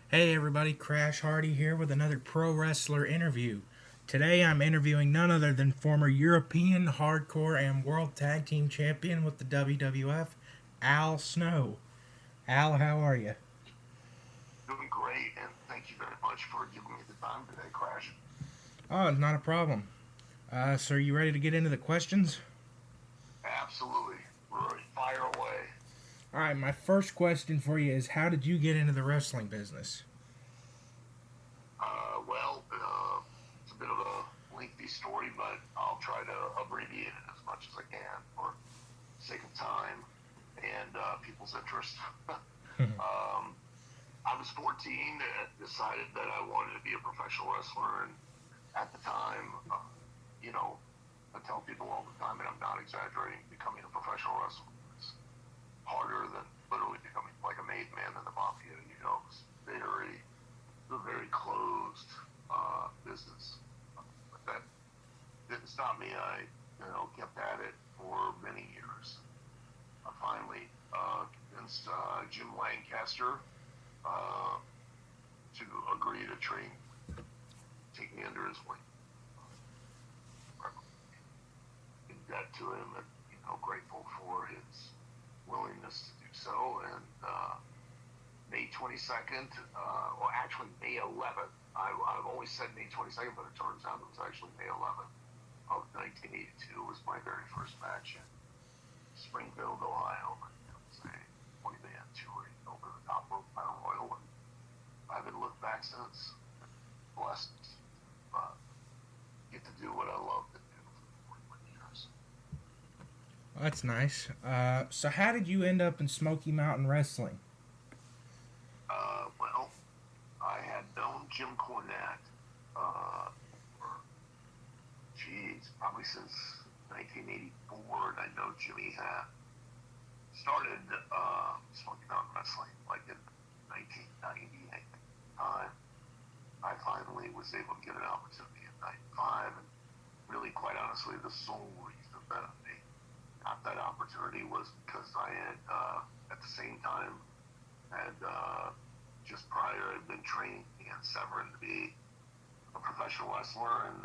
Hey everybody, Crash Hardy here with another pro wrestler interview. Today I'm interviewing none other than former European Hardcore and World Tag Team Champion with the WWF, Al Snow. Al, how are you? Doing great, and thank you very much for giving me the time today, Crash. Oh, not a problem. So are you ready to get into the questions? Absolutely. Rory, fire away. Alright, my first question for you is how did you get into the wrestling business? It's a bit of a lengthy story, but I'll try to abbreviate it as much as I can for sake of time and people's interest. um, I was 14 and decided that I wanted to be a professional wrestler, and at the time, you know, I tell people all the time, and I'm not exaggerating, becoming a professional wrestler is harder than literally becoming like a made man in the mafia. It's a very closed business. But that didn't stop me. I, kept at it for many years. I finally convinced Jim Lancaster uh, to agree to take me under his wing. In debt to him, and grateful for his willingness to do so. And May 22nd, well, actually May 11th. I've always said May 22nd, but it turns out it was actually May 11th of 1982 was my very first match in Springfield, Ohio. It was a 20-man touring over the top rope battle royal, and I haven't looked back since. Blessed to get to do what I love to do for 41 years. Well, that's nice. So how did you end up in Smoky Mountain Wrestling? Well, I had known Jim Cornette for, probably since 1984, and I know Jimmy had started Smoky Mountain Wrestling like in 1990. I finally was able to get an opportunity in 95, and really, quite honestly, the sole reason that I got that opportunity was because I had, at the same time, had just prior had been training in Severn to be a professional wrestler, and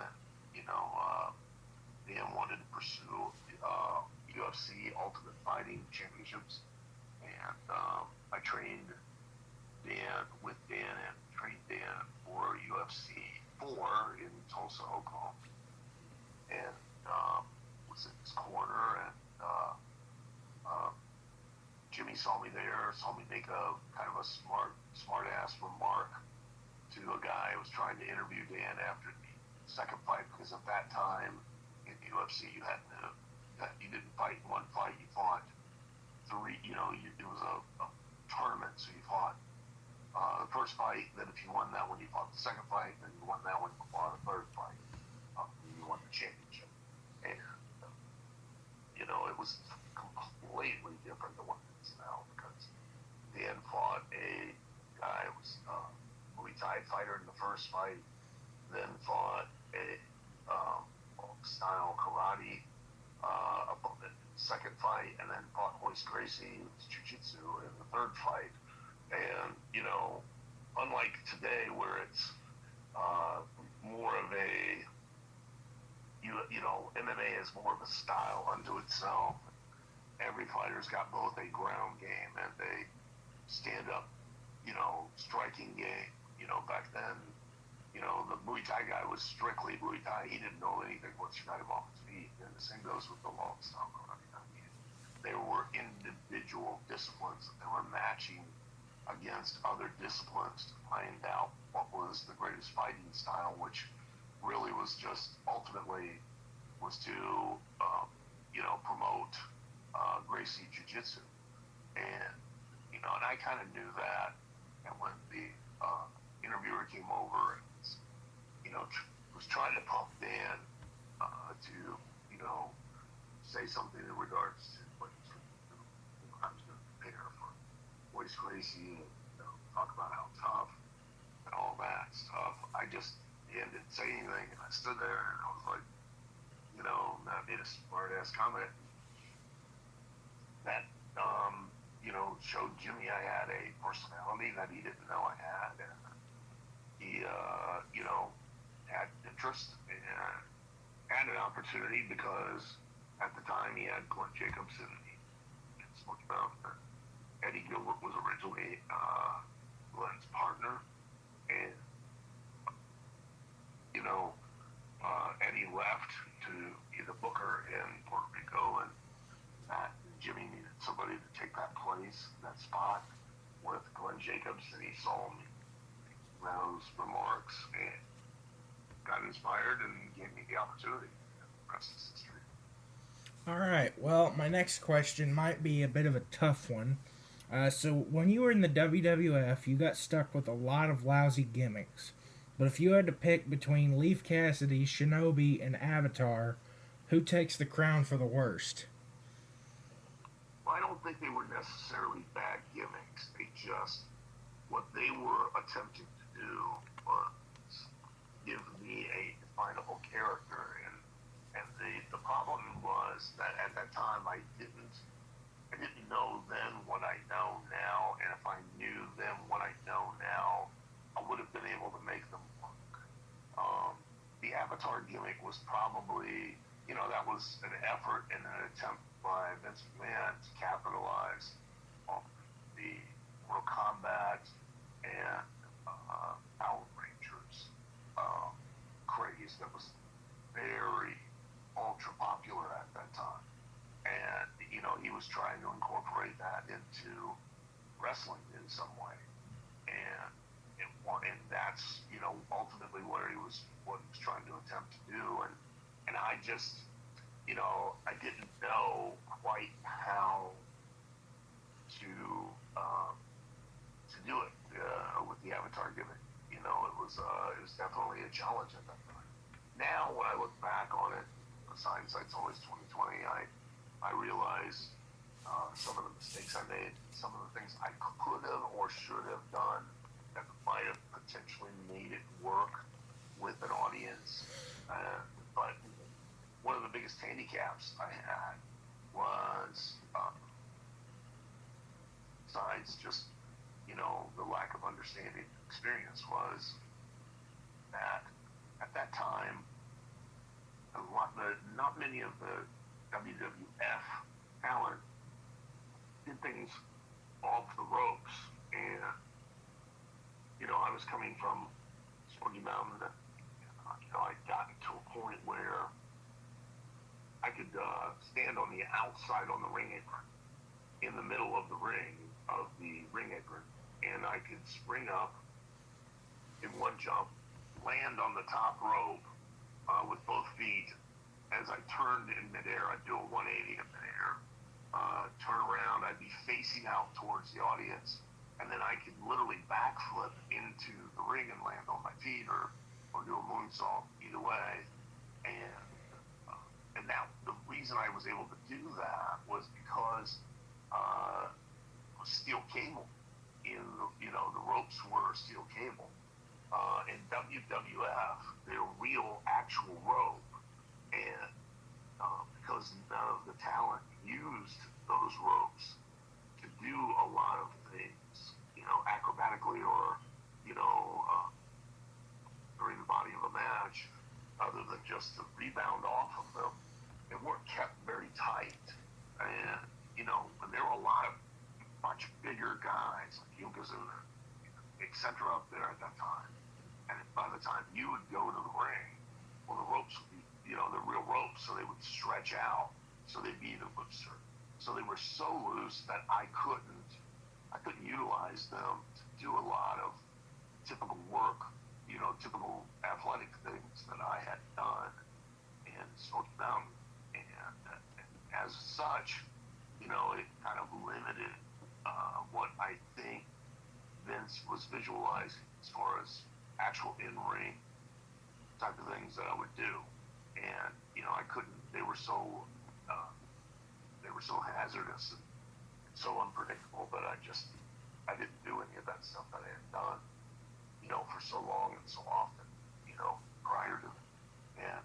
Dan wanted to pursue UFC Ultimate Fighting Championships, and I trained Dan and trained Dan for UFC 4 in Tulsa, Oklahoma, and was in his corner, and uh, Jimmy saw me there, saw me make a kind of a smart ass remark to a guy who was trying to interview Dan after the second fight, because at that time in UFC you didn't fight in one fight, you fought three. It was a tournament, so you fought the first fight. Then if you won that one, you fought the second fight. Then you won that one, you fought the third fight. You won the championship, and it was completely different than what it is now, because Dan fought a guy who was a Muay Thai fighter in the first fight, then fought a style karate opponent in the second fight, and then fought Hoist Gracie, who was jiu-jitsu, in the third fight. And unlike today, where it's more of a MMA is more of a style unto itself. Every fighter's got both a ground game and a stand up, striking game. Back then, the Muay Thai guy was strictly Muay Thai. He didn't know anything once you got him off his feet. And the same goes with the long style karate. I mean, they were individual disciplines that they were matching against other disciplines to find out what was the greatest fighting style, which really was just ultimately was to, promote Gracie Jiu-Jitsu. And, and I kind of knew that. And when the interviewer came over and was trying to pump Dan to, say something in regards to what he's going to do, I was going to prepare for Royce Gracie, and talk about how tough and all that stuff. Dan didn't say anything, and I stood there, and I was like, I made a smart ass comment that showed Jimmy I had a personality that he didn't know I had, and he, had interest and had an opportunity because at the time he had Glenn Jacobson and Smoky Mountain. Eddie Gilbert was originally Glenn's partner, and Eddie left to be the booker in Puerto Rico, and that Jimmy needed somebody to take that place, that spot with Glenn Jacobs, and he saw me those remarks and got inspired and gave me the opportunity. The rest is history. All right. Well, my next question might be a bit of a tough one. So, when you were in the WWF, you got stuck with a lot of lousy gimmicks. But if you had to pick between Leaf Cassidy, Shinobi, and Avatar, who takes the crown for the worst? Well, I don't think they were necessarily bad gimmicks. They just, what they were attempting to do was give me a definable character. And the problem was that at that time I didn't know then what I know now, and if I knew then what I know now, I would have been able to make them work. The Avatar gimmick was probably, that was an effort and an attempt by Vince McMahon to capitalize on the Mortal Kombat and Power Rangers craze that was very ultra popular at that time. And, he was trying to incorporate that into wrestling in some way. And that's, ultimately what he was trying to attempt to do. And I just, I didn't know quite how to do it with the Avatar gimmick. It was definitely a challenge at that time. Now, when I look back on it, hindsight's always 2020. I realize some of the mistakes I made, some of the things I could have or should have done that might have potentially made it work with an audience. But one of the biggest handicaps I had was, besides just, the lack of understanding and experience, was that at that time, not many of the WWF talent did things off the ropes. And, I was coming from Smoky Mountain, and, I'd gotten to a point where I could stand on the outside on the ring apron, in the middle of the ring apron, and I could spring up in one jump, land on the top rope with both feet. As I turned in midair, I'd do a 180 in midair, turn around, I'd be facing out towards the audience, and then I could literally backflip into the ring and land on my feet, or do a moonsault, either way. And now the reason I was able to do that was because it was steel cable. The ropes were steel cable. In WWF, they're real, actual rope, and because none of the talent used those ropes to do a lot of things, acrobatically or, during the body of a match, other than just to rebound off of them, they weren't kept very tight. And, when there were a lot of much bigger guys like Yokozuna, etc. up there at that time, and by the time you would go to the ring, well, the ropes would be, they're real ropes, so they would stretch out, so they'd be even looser. So they were so loose that I couldn't utilize them to do a lot of typical work, typical athletic things that I had done in Smoky Mountain. And as such, it kind of limited what I think Vince was visualizing as far as actual in-ring type of things that I would do. And, I couldn't, they were so hazardous and so unpredictable that I didn't do any of that stuff that I had done, for so long and so often, prior to it. And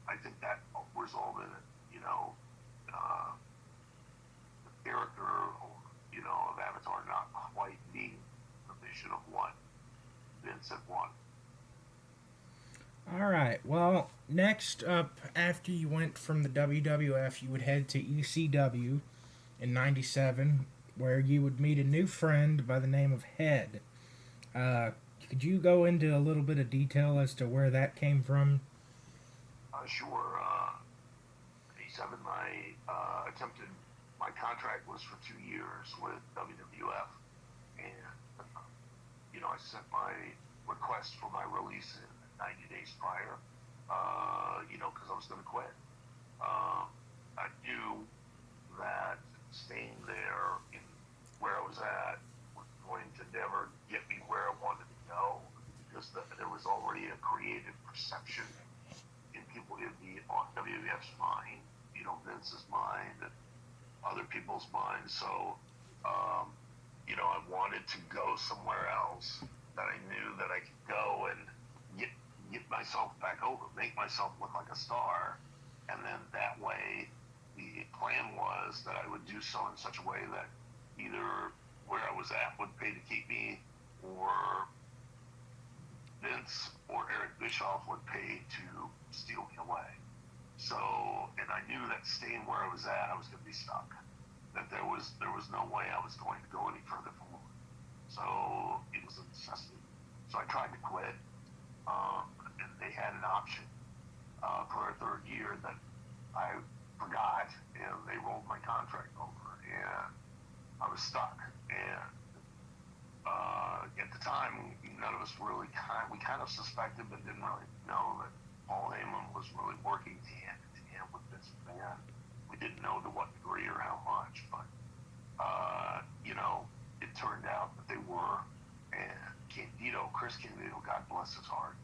I think that resulted in, the character or, should have won. Vince had won. All right. Well, next up, after you went from the WWF, you would head to ECW in '97, where you would meet a new friend by the name of Head. Uh, could you go into a little bit of detail as to where that came from? Sure. 87, my contract was for 2 years with WWF, and I sent my request for my release in 90 days prior, because I was going to quit. I knew that staying there in where I was at was going to never get me where I wanted to go, because there was already a created perception in people in the WWF's mind, Vince's mind, and other people's minds. So, I wanted to go somewhere else that I knew that I could go and get myself back over, make myself look like a star, and then that way, the plan was that I would do so in such a way that either where I was at would pay to keep me, or Vince or Eric Bischoff would pay to steal me away. So, and I knew that staying where I was at, I was going to be stuck. That there was no way I was going to go any further forward. So it was a necessity. So I tried to quit, and they had an option for a third year that I forgot, and they rolled my contract over, and I was stuck. And at the time, none of us really we kind of suspected, but didn't really know that Paul Heyman was really working hand in hand with this band. We didn't know to what degree or how much, but it turned out that they were. And Chris Candido, God bless his heart,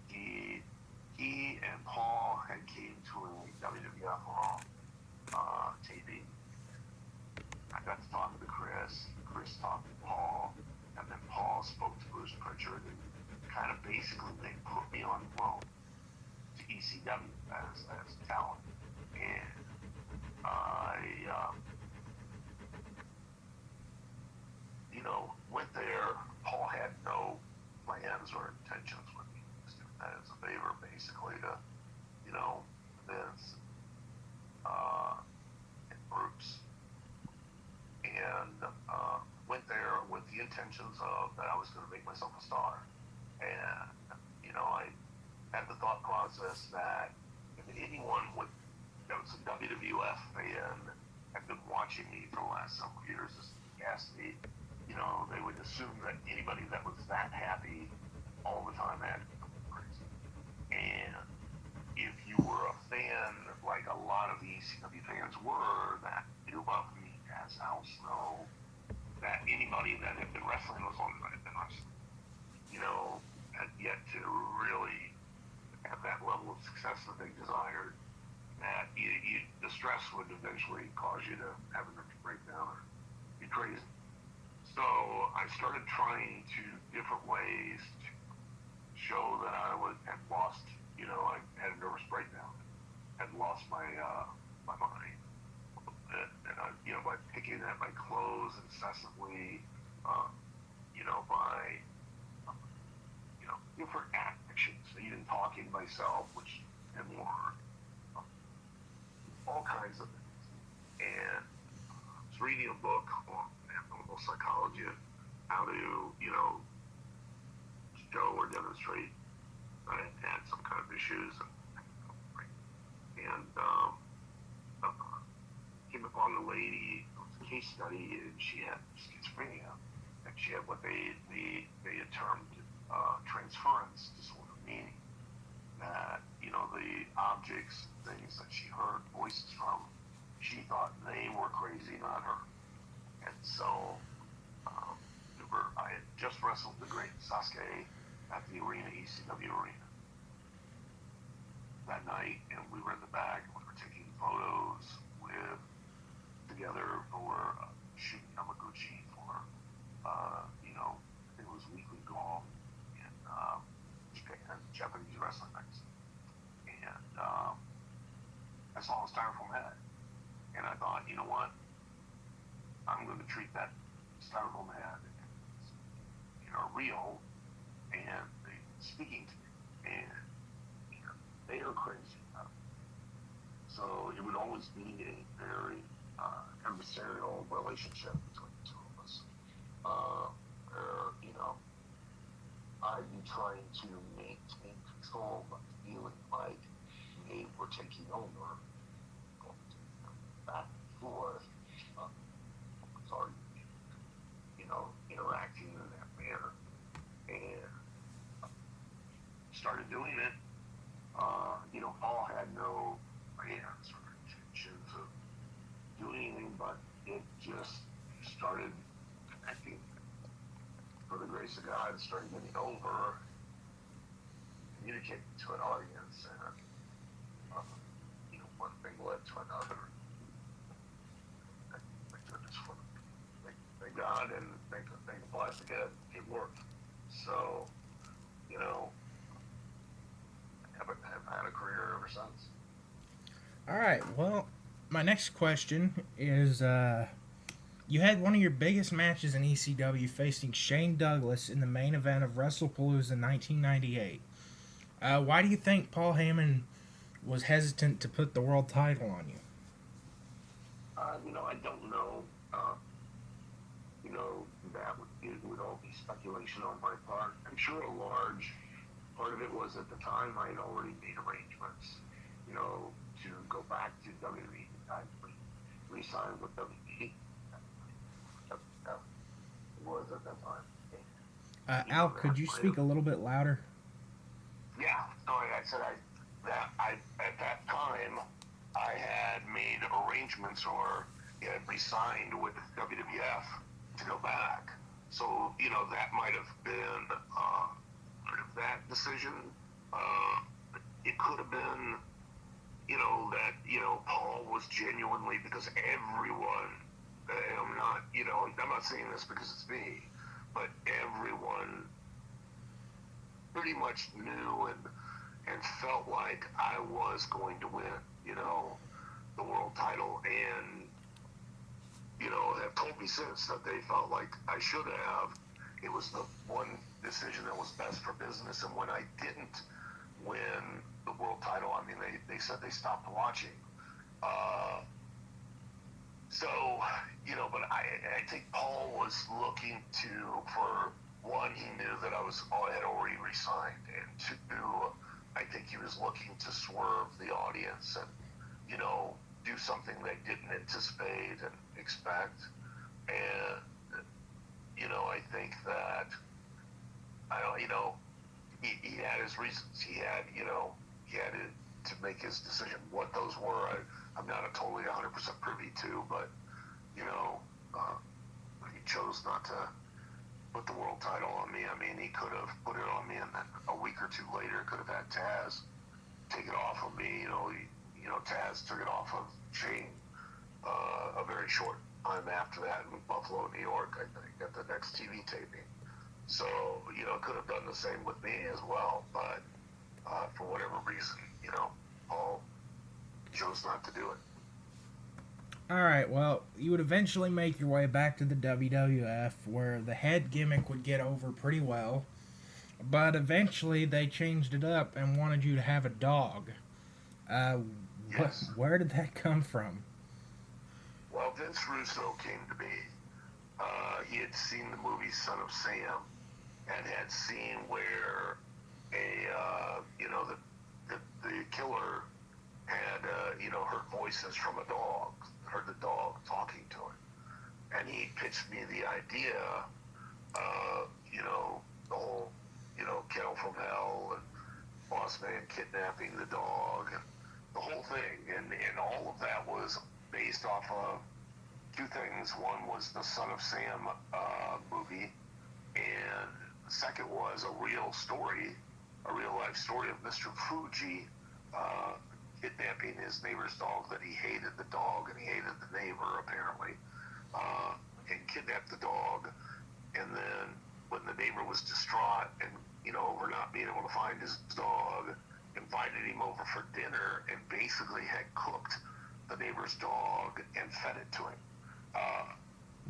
he and Paul had came to a WWF Raw TV. I got to talk to Chris talked to Paul, and then Paul spoke to Bruce Pritchard, and kind of basically they put me on loan to ECW as talent. And I, went there. Paul had no plans or intentions with me. Just did that as a favor, basically, to, Vince and Bruce. And went there with the intentions of that I was going to make myself a star. And, I had the thought process that if anyone that was a WWF fan had been watching me for the last several years as cast me, they would assume that anybody that was that happy all the time had to become crazy. And if you were a fan, like a lot of the ECW fans were, that knew about me as Al Snow, that anybody that had been wrestling was on that had been wrestling, had yet to really have that level of success that they desired, that the stress would eventually cause you to have a nervous breakdown or be crazy. So I started trying different ways to show that I had lost, I had a nervous breakdown, had lost my mind. And by picking at my clothes incessantly, by different actions, even talking to myself, which and more, all kinds of things. And I was reading a book on animal psychology and how to, show or demonstrate that I had some kind of issues. And came upon a lady, it was a case study, and she had schizophrenia, and she had what they had termed transference disorder, meaning that, the objects, things that she heard voices from, she thought they were crazy, not her. And so, I had just wrestled the great Sasuke at the arena, ECW arena, that night, and we were in the back, and we were taking photos together for shooting Yamaguchi for, it was Weekly Golf in Japan, Japanese wrestling magazine. And I saw a styrofoam head, and I thought, you know what, I'm going to treat that styrofoam head real, and they speaking to me, and they are crazy. So it would always be a very adversarial relationship between the two of us. Where, I'd be trying to maintain control, but feeling like they were taking over, back and forth. Sorry, interacting in that manner, and started doing it. Paul had no plans or intentions of doing anything, but it just started connecting. For the grace of God, it started getting over, communicating to an audience, and one thing led to another. Thank goodness for thank God, and thank God it worked. So, I've had a career ever since. All right. Well, my next question is you had one of your biggest matches in ECW facing Shane Douglas in the main event of WrestlePalooza 1998. Why do you think Paul Heyman was hesitant to put the world title on you? I don't know. It would all be speculation on my part. I'm sure a large part of it was at the time I had already made arrangements, to go back to WWE. I re-signed with WWE. That was at that time. Al, could you speak a little bit louder? Yeah, sorry, I said at that time I had made arrangements or had re-signed with WWF to go back. So, that might have been part of that decision. It could have been, that, Paul was genuinely, because everyone, I'm not saying this because it's me, but everyone pretty much knew and felt like I was going to win, the world title, and have told me since that they felt like I should have. It was the one decision that was best for business, and when I didn't win the world title, they said they stopped watching. But I think Paul was looking for one, he knew that I had already resigned, and two, I think he was looking to swerve the audience and, do something they didn't anticipate and expect. And, I think that, he had his reasons. He had to make his decision. What those were, I'm not totally 100% privy to, but, he chose not to put the world title on me. He could have put it on me, and then a week or two later could have had Taz take it off of me. Taz took it off of Shane a very short time after that in Buffalo, New York, I think, at the next TV taping. So, could have done the same with me as well, but for whatever reason, Paul chose not to do it. All right, well, you would eventually make your way back to the WWF, where the head gimmick would get over pretty well, but eventually they changed it up and wanted you to have a dog. Yes. Where did that come from? Well, Vince Russo came to me. He had seen the movie Son of Sam and had seen where the killer had, heard voices from a dog, heard the dog talking to him. And he pitched me the idea, the whole, Kennel from Hell and Boss Man kidnapping the dog and the whole thing. And all of that was based off of two things. One was the Son of Sam movie, and the second was a real life story of Mr. Fuji kidnapping his neighbor's dog, that he hated the dog and he hated the neighbor apparently, and kidnapped the dog. And then when the neighbor was distraught and over not being able to find his dog, invited him over for dinner and basically had cooked the neighbor's dog and fed it to him.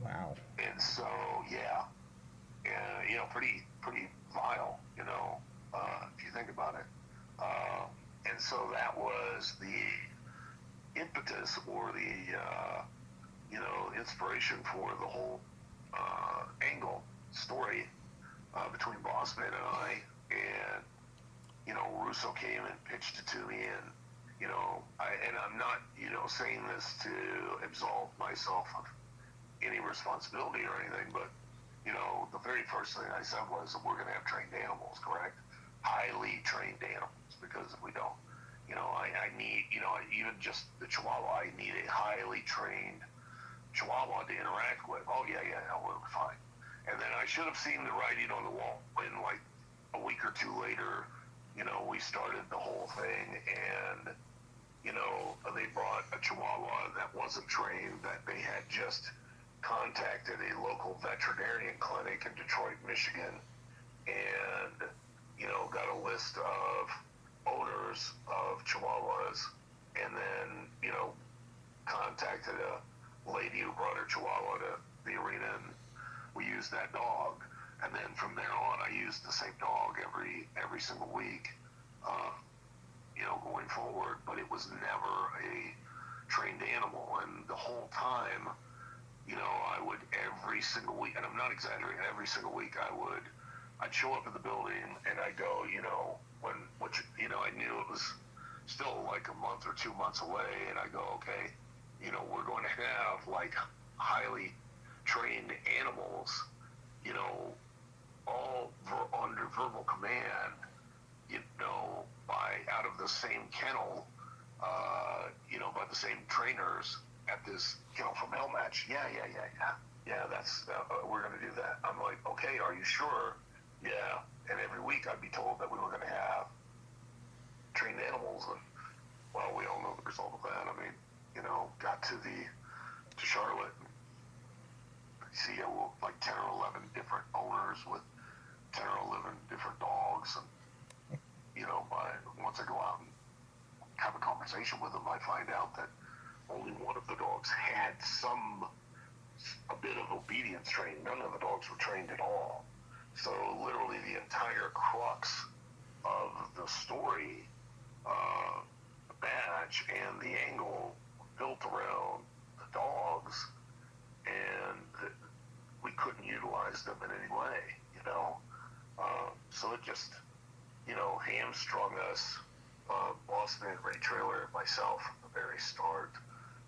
Wow. And so, yeah. And, pretty vile, if you think about it. And so that was the impetus or the inspiration for the whole angle story between Bossman and I. And Russo came and pitched it to me, and I'm not saying this to absolve myself of any responsibility or anything, but the very first thing I said was, we're going to have trained animals, correct? Highly trained animals, because if we don't, I need, even just the Chihuahua, I need a highly trained Chihuahua to interact with. Oh, yeah, we're fine. And then I should have seen the writing on the wall when, like, a week or two later, we started the whole thing, and, they brought a Chihuahua that wasn't trained, that they had just contacted a local veterinarian clinic in Detroit, Michigan, and, got a list of owners of Chihuahuas, and then, contacted a lady who brought her Chihuahua to the arena, and we used that dog. And then from there on, I used the same dog every single week, going forward. But it was never a trained animal. And the whole time, I would every single week, and I'm not exaggerating, every single week I'd show up at the building and I'd go, I knew it was still like a month or 2 months away, and I go, okay, we're going to have like highly trained animals, all under verbal command, by out of the same kennel, by the same trainers at this kennel from hell match. Yeah, that's we're going to do that. I'm like, okay, are you sure? Yeah. And every week I'd be told that we were going to have trained animals, and well, we all know the result of that. I mean, got to Charlotte, see like 10 or 11 different owners with 10 or 11 different dogs, and once I go out and have a conversation with them, I find out that only one of the dogs had a bit of obedience training. None of the dogs were trained at all. So literally the entire crux of the story, the match and the angle built around the dogs, and we couldn't utilize them in any way, so it just, hamstrung us, Boston and Ray Trailer and myself from the very start.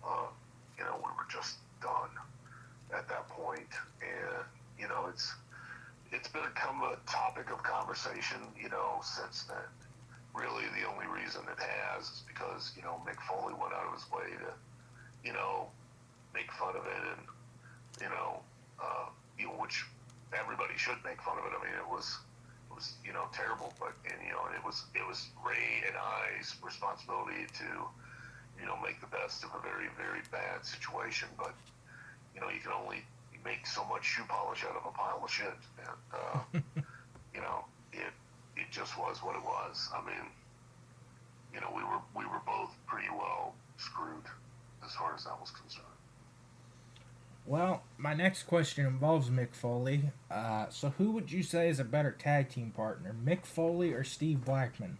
We were just done at that point, and it's become a topic of conversation, since then. Really, the only reason it has is because, Mick Foley went out of his way to, make fun of it, and, which everybody should make fun of it. I mean, it was terrible, but, and it was Ray and I's responsibility to, make the best of a very, very bad situation. But, you can only make so much shoe polish out of a pile of shit, and it just was what it was. I mean, we were both pretty well screwed as far as that was concerned. Well, my next question involves Mick Foley. So who would you say is a better tag team partner, Mick Foley or Steve Blackman?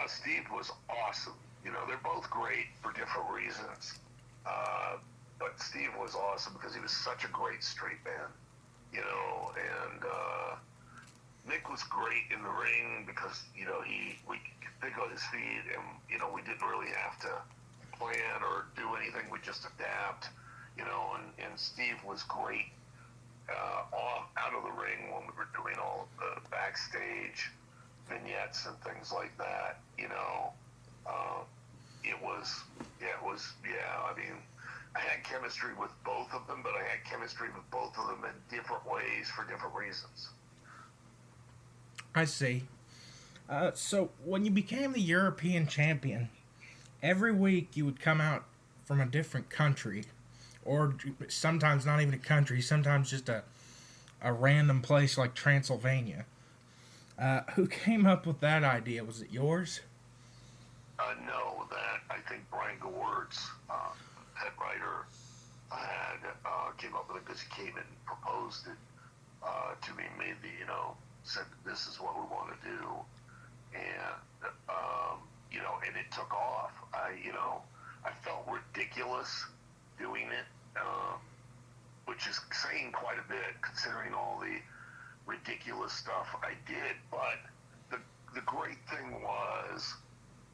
Steve was awesome. They're both great for different reasons. But Steve was awesome because he was such a great straight man, and Mick was great in the ring because, we could think on his feet, and, we didn't really have to plan or do anything. We just adapt, and Steve was great out of the ring when we were doing all the backstage vignettes and things like that, I mean, I had chemistry with both of them, but I had chemistry with both of them in different ways for different reasons. I see. So when you became the European champion, every week you would come out from a different country, or sometimes not even a country, sometimes just a random place like Transylvania. Who came up with that idea? Was it yours? No, that I think Brian Gewirtz, head writer, had came up with it because he came and proposed it to me, made said this is what we want to do, and and it took off. I felt ridiculous doing it, which is saying quite a bit considering all the ridiculous stuff I did. But the great thing was,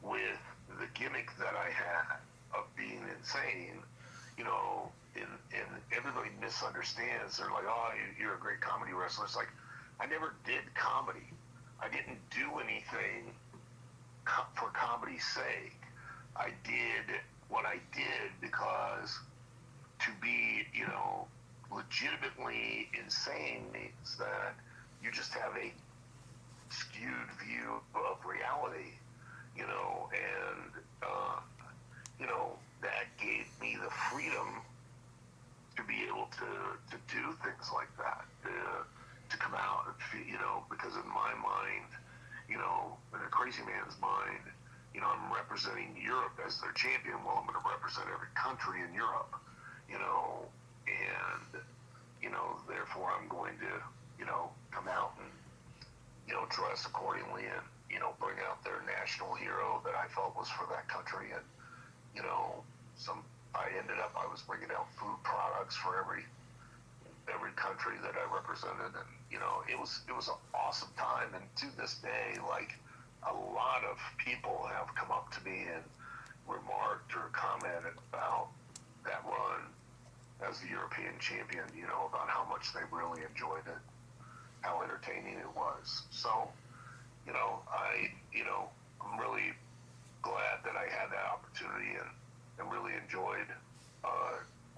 with the gimmick that I had of being insane, and everybody misunderstands. They're like, "Oh, you're a great comedy wrestler." It's like, I never did comedy. I didn't do anything for comedy's sake. I did what I did because to be, legitimately insane means that you just have a skewed view of reality, and that gave me the freedom to be able to do things like that, to come out and because in my mind, in a crazy man's mind, I'm representing Europe as their champion. Well, I'm going to represent every country in Europe, and therefore I'm going to come out and dress accordingly, and bring out their national hero that I felt was for that country. And I was bringing out food products for every country that I represented, and it was an awesome time. And to this day, like, a lot of people have come up to me and remarked or commented about that run as the European champion, about how much they really enjoyed it, how entertaining it was. So, I'm really glad that I had that opportunity, and really enjoyed.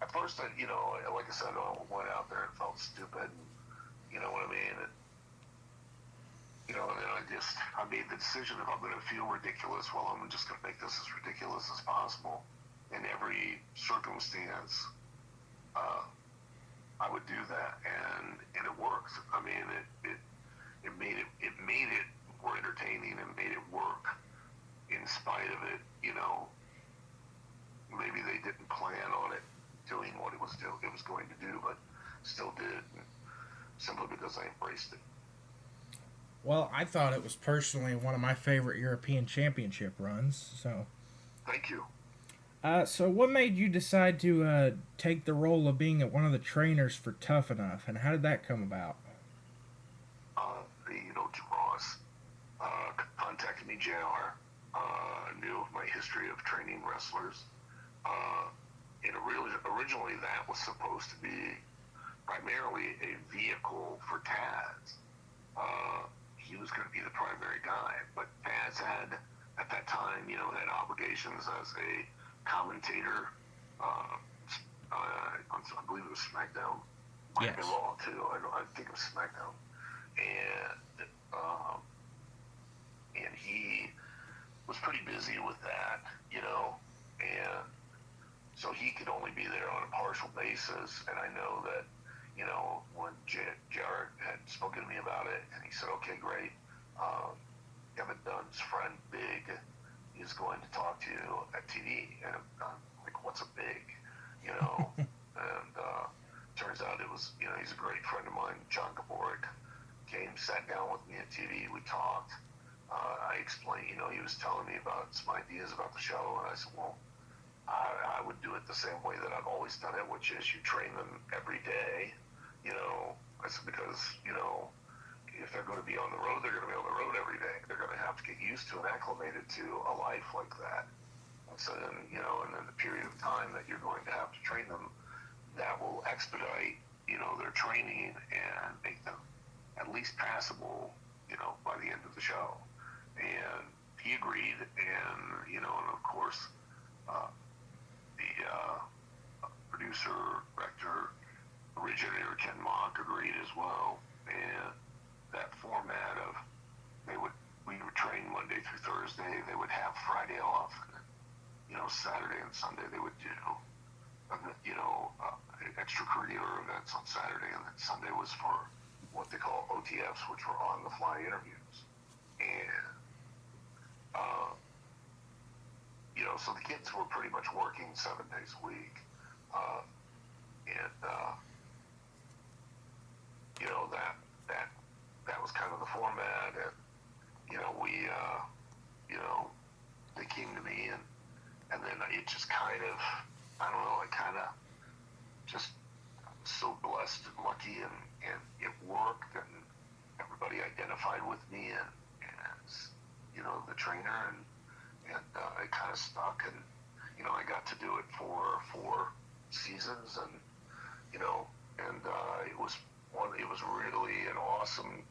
At first, like I said, I went out there and felt stupid. You know what I mean? And then I made the decision, if I'm going to feel ridiculous, well, I'm just going to make this as ridiculous as possible in every circumstance. I would do that, and it worked. I mean, it made it more entertaining and made it work in spite of it. Maybe they didn't plan on it doing what it was going to do, but still did, simply because I embraced it. Well, I thought it was personally one of my favorite European Championship runs. So, Thank you. So what made you decide to take the role of being one of the trainers for Tough Enough, and how did that come about? Jim Ross contacted me. JR knew of my history of training wrestlers. And originally that was supposed to be primarily a vehicle for Taz. He was going to be the primary guy, but Taz had, at that time, had obligations as a commentator. I believe it was SmackDown. Might have been Raw too. I think it was SmackDown. And he was pretty busy with that, and so he could only be there on a partial basis. And I know that, when Jared had spoken to me about it, and he said, "Okay, great. Kevin Dunn's friend Big is going to talk to you at TV." And I'm like, "What's a Big?" And turns out it was, he's a great friend of mine, John Gaboric. Came, sat down with me at TV. We talked. I explained, he was telling me about some ideas about the show, and I said, "Well, I would do it the same way that I've always done it, which is you train them every day." I said, because, if they're going to be on the road, they're going to be on the road every day. They're going to have to get used to and acclimated to a life like that. And so then, and then the period of time that you're going to have to train them, that will expedite, their training and make them at least passable, by the end of the show. And he agreed, and, and of course, the producer, director, originator Ken Mock agreed as well. And that format of we would train Monday through Thursday. They would have Friday off, and Saturday and Sunday they would do extracurricular events on Saturday, and then Sunday was for what they call OTFs, which were on the fly interviews. And so the kids were pretty much working 7 days a week. And that was kind of the format, and we they came to me, and then it just kind of, I don't know, I kind of just was so blessed and lucky, and it worked, and everybody identified with me and as the trainer, and it kind of stuck, and I got to do it for 4 seasons, and it was really an awesome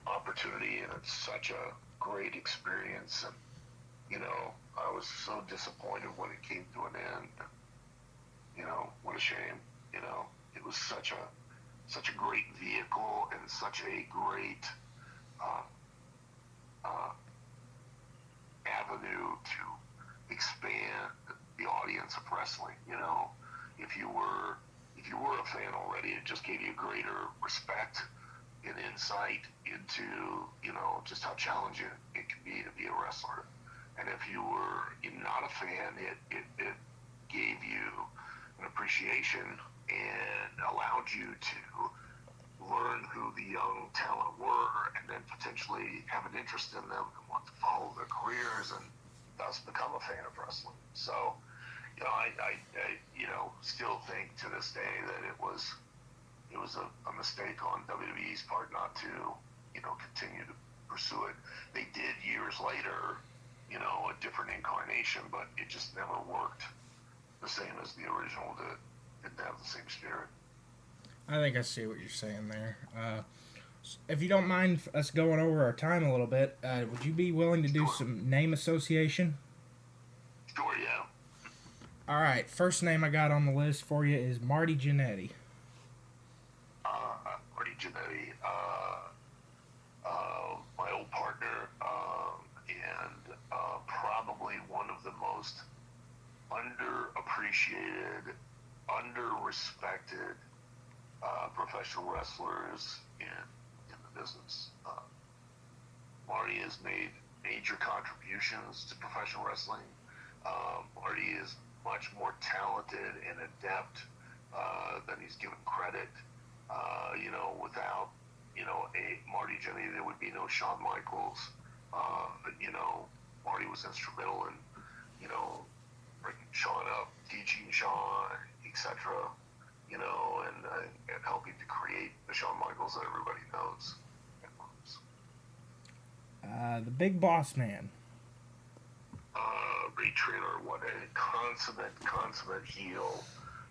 opportunity, and it's such a great experience, and I was so disappointed when it came to an end. What a shame. It was such a great vehicle and such a great uh, uh, avenue to expand the audience of wrestling. If you were a fan already, it just gave you greater respect and insight into just how challenging it can be to be a wrestler. And if you were not a fan, it gave you an appreciation and allowed you to learn who the young talent were, and then potentially have an interest in them and want to follow their careers, and thus become a fan of wrestling. So, I still think to this day that it was a mistake on WWE's part not to continue to pursue it. They did years later, a different incarnation, but it just never worked the same as the original. Didn't have the same spirit. I think I see what you're saying there. If you don't mind us going over our time a little bit, would you be willing to do Sure. some name association? Sure, yeah. All right, first name I got on the list for you is Marty Jannetty. Marty Jannetty, my old partner, and probably one of the most underappreciated, underrespected professional wrestlers in the business. Marty has made major contributions to professional wrestling. Marty is much more talented and adept than he's given credit. Without a Marty Jannetty, there would be no Shawn Michaels. Marty was instrumental in bringing Shawn up, teaching Shawn, etc. And helping to create the Shawn Michaels that everybody knows and loves. The Big Boss Man. Great trainer, what a consummate heel,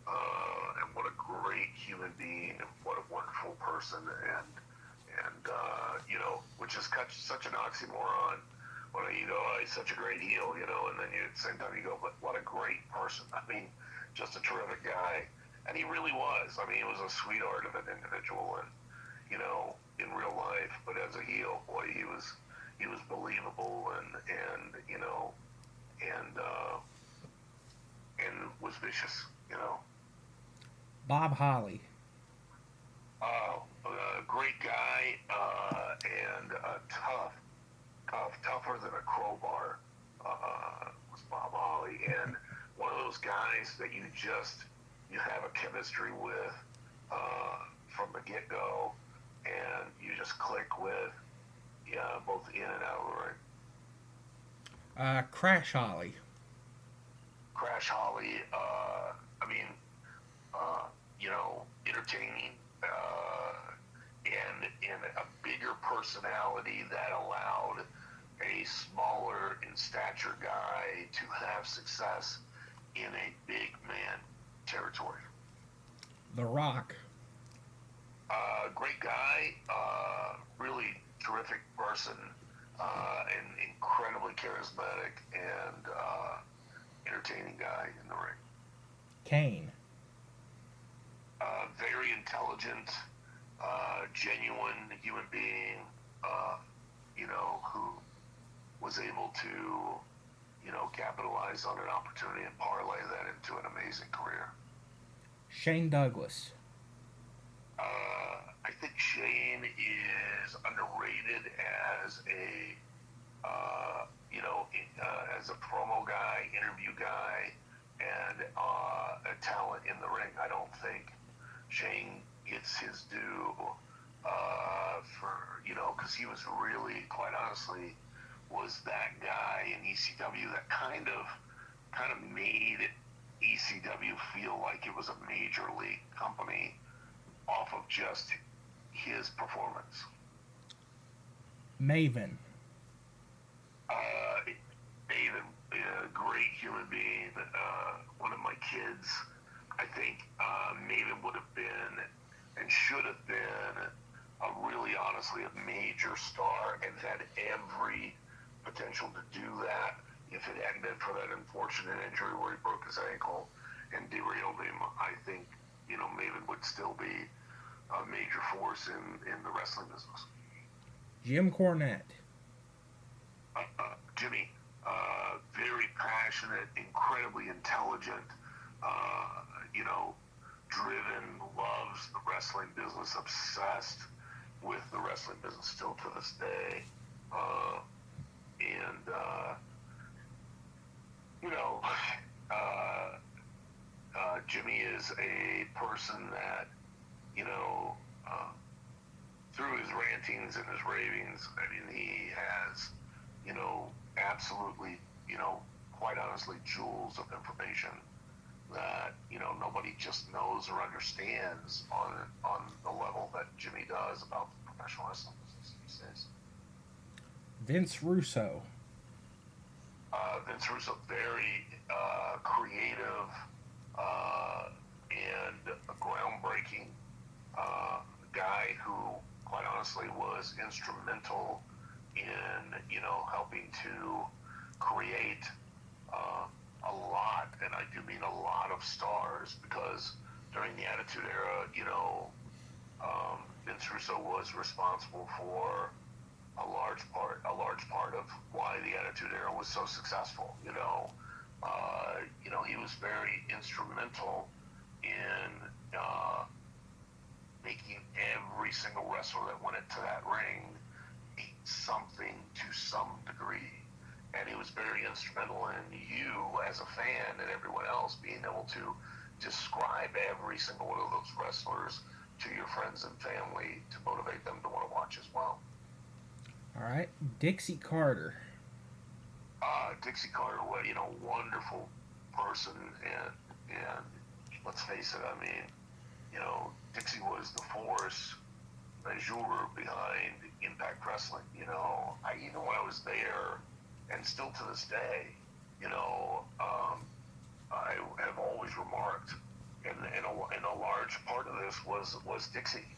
and what a great human being, and what a wonderful person, and which is such an oxymoron. When he's such a great heel, and then at the same time you go, but what a great person. I mean, just a terrific guy, and he really was. I mean, he was a sweetheart of an individual, and in real life, but as a heel, boy, he was believable, and was vicious. Bob Holly. Great guy, and tougher than a crowbar, was Bob Holly, and one of those guys that you have a chemistry with from the get-go, and you just click with, both in and out of the ring. Crash Holly. Crash Holly, I mean, entertaining, and a bigger personality that allowed a smaller in stature guy to have success in a big man territory. The Rock. Great guy, really terrific person, and incredibly charismatic and entertaining guy in the ring. Kane. Very intelligent, genuine human being, who was able to, capitalize on an opportunity and parlay that into an amazing career. Shane Douglas. I think Shane is underrated as as a promo guy, interview guy, and a talent in the ring. I don't think Shane gets his due because he was really, quite honestly, was that guy in ECW that kind of made ECW feel like it was a major league company off of just his performance. Maven. David, a great human being, one of my kids. I think Maven would have been and should have been honestly, a major star and had every potential to do that if it hadn't been for that unfortunate injury where he broke his ankle and derailed him. I think, Maven would still be a major force in the wrestling business. Jim Cornette. Jimmy, very passionate, incredibly intelligent, driven, loves the wrestling business, obsessed with the wrestling business still to this day. And, Jimmy is a person that, through his rantings and his ravings, I mean, he has, absolutely, quite honestly, jewels of information that, nobody just knows or understands on the level that Jimmy does about the professional wrestling business these days. Vince Russo. Vince Russo, very creative and a groundbreaking guy who, quite honestly, was instrumental in, helping to create a lot, and I do mean a lot of stars, because during the Attitude Era, Vince Russo was responsible for a large part of why the Attitude Era was so successful. He was very instrumental in making every single wrestler that went into that ring mean something to some degree. And he was very instrumental in you as a fan and everyone else being able to describe every single one of those wrestlers to your friends and family to motivate them to want to watch as well. All right, Dixie Carter. Dixie Carter, wonderful person, and let's face it, I mean, Dixie was the force majeure behind Impact Wrestling. Even when I was there, and still to this day, I have always remarked, and a large part of this was Dixie.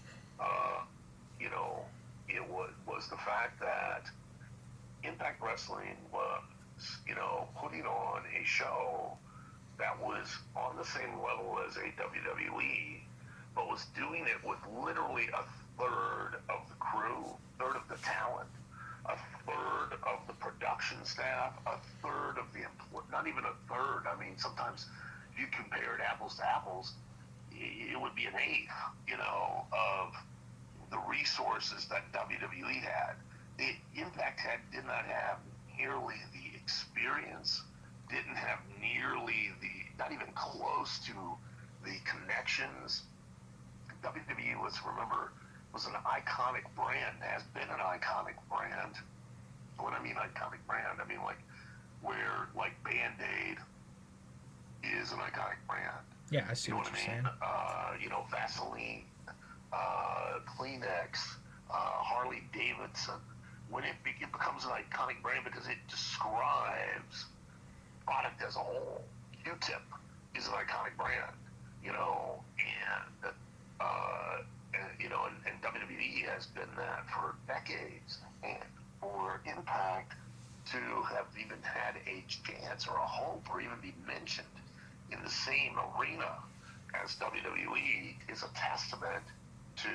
It was the fact that Impact Wrestling was, putting on a show that was on the same level as a WWE, but was doing it with literally a third of the crew, third of the talent, a third of the production staff, a third of the not even a third. I mean, sometimes if you compare it apples to apples, it would be an eighth, of the resources that WWE had. The Impact did not have nearly the experience, didn't have nearly not even close to the connections. WWE was an iconic brand, has been an iconic brand. When I mean iconic brand, I mean where Band-Aid is an iconic brand. Yeah, I see what you're saying. Vaseline, Kleenex, Harley Davidson. When it becomes an iconic brand because it describes product as a whole. Q-Tip is an iconic brand, and WWE has been that for decades. And for Impact to have even had a chance or a hope or even be mentioned in the same arena as WWE is a testament to,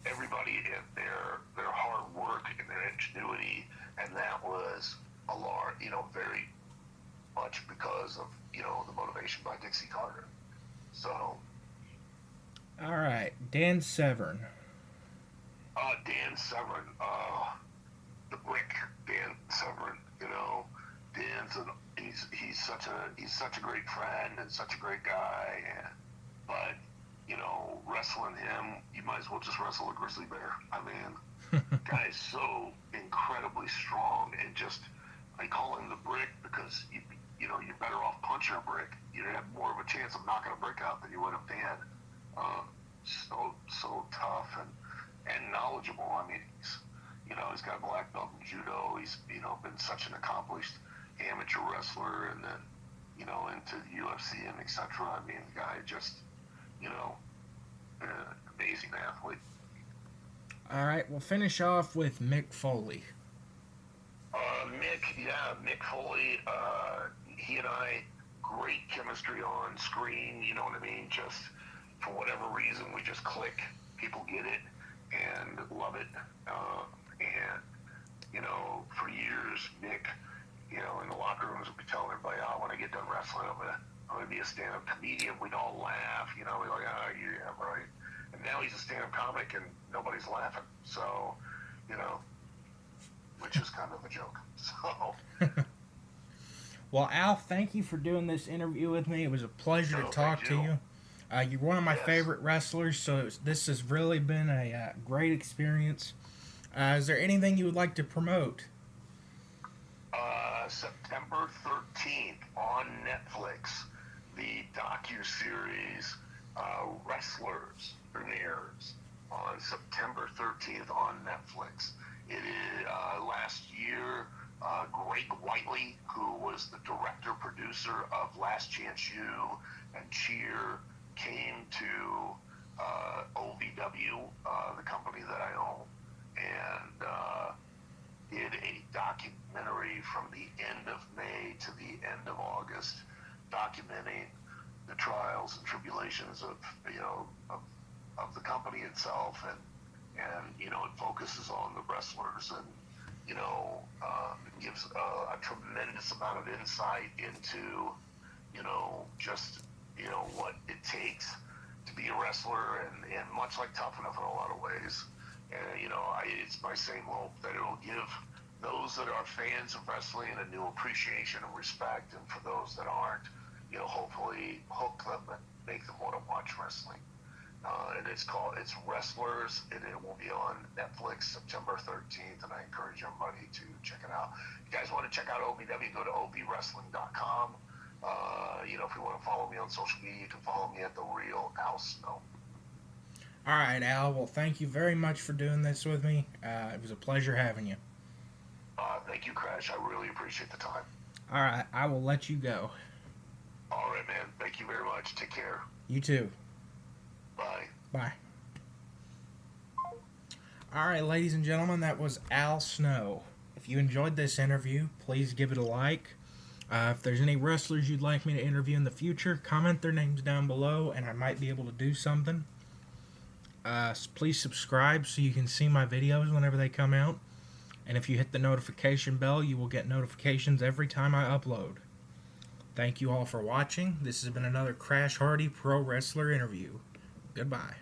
everybody and their hard work and their ingenuity, and that was a large, very much because of, the motivation by Dixie Carter. So. All right, Dan Severn. Dan Severn, the brick Dan Severn, he's such a great friend and such a great guy, but wrestling him, you might as well just wrestle a grizzly bear. I mean, guy is so incredibly strong, and just I call him the brick because you're better off punching a brick. You'd have more of a chance of knocking a brick out than you would have Dan. So tough and knowledgeable. I mean, he's got a black belt in judo. He's been such an accomplished amateur wrestler, and then into the UFC and etc. I mean, the guy just amazing athlete. All right, we'll finish off with Mick Foley. Mick Foley, he and I, great chemistry on screen, you know what I mean? Just for whatever reason, we just click. People get it and love it. And, for years, Mick, in the locker rooms would be telling everybody, oh, when I get done wrestling, I'm gonna be a stand-up comedian. We'd all laugh, we're like, oh, yeah, right. And now he's a stand-up comic and nobody's laughing. So, which is kind of a joke. So. Well, Al, thank you for doing this interview with me. It was a pleasure to talk to you. You're one of my favorite wrestlers, so this has really been a great experience. Is there anything you would like to promote? September 13th on Netflix, the docu-series Wrestlers premieres on September 13th on Netflix. It is last year, Greg Whiteley, who was the director-producer of Last Chance U and Cheer, came to OVW, the company that I own, and did a documentary from the end of May to the end of August, documenting the trials and tribulations of the company itself, and it focuses on the wrestlers, and it gives a tremendous amount of insight into just what it takes to be a wrestler, and much like Tough Enough in a lot of ways. And it's my same hope that it'll give those that are fans of wrestling a new appreciation and respect, and for those that aren't, hopefully hook them and make them want to watch wrestling. And it's Wrestlers, and it will be on Netflix September 13th, and I encourage everybody to check it out. If you guys want to check out OVW, go to obwrestling.com. If you want to follow me on social media, you can follow me at The Real Al Snow. All right, Al. Well, thank you very much for doing this with me. It was a pleasure having you. Thank you, Crash. I really appreciate the time. All right, I will let you go. All right, man. Thank you very much. Take care. You too. Bye. Bye. All right, ladies and gentlemen, that was Al Snow. If you enjoyed this interview, please give it a like. If there's any wrestlers you'd like me to interview in the future, comment their names down below, and I might be able to do something. Please subscribe so you can see my videos whenever they come out. And if you hit the notification bell, you will get notifications every time I upload. Thank you all for watching. This has been another Crash Hardy Pro Wrestler interview. Goodbye.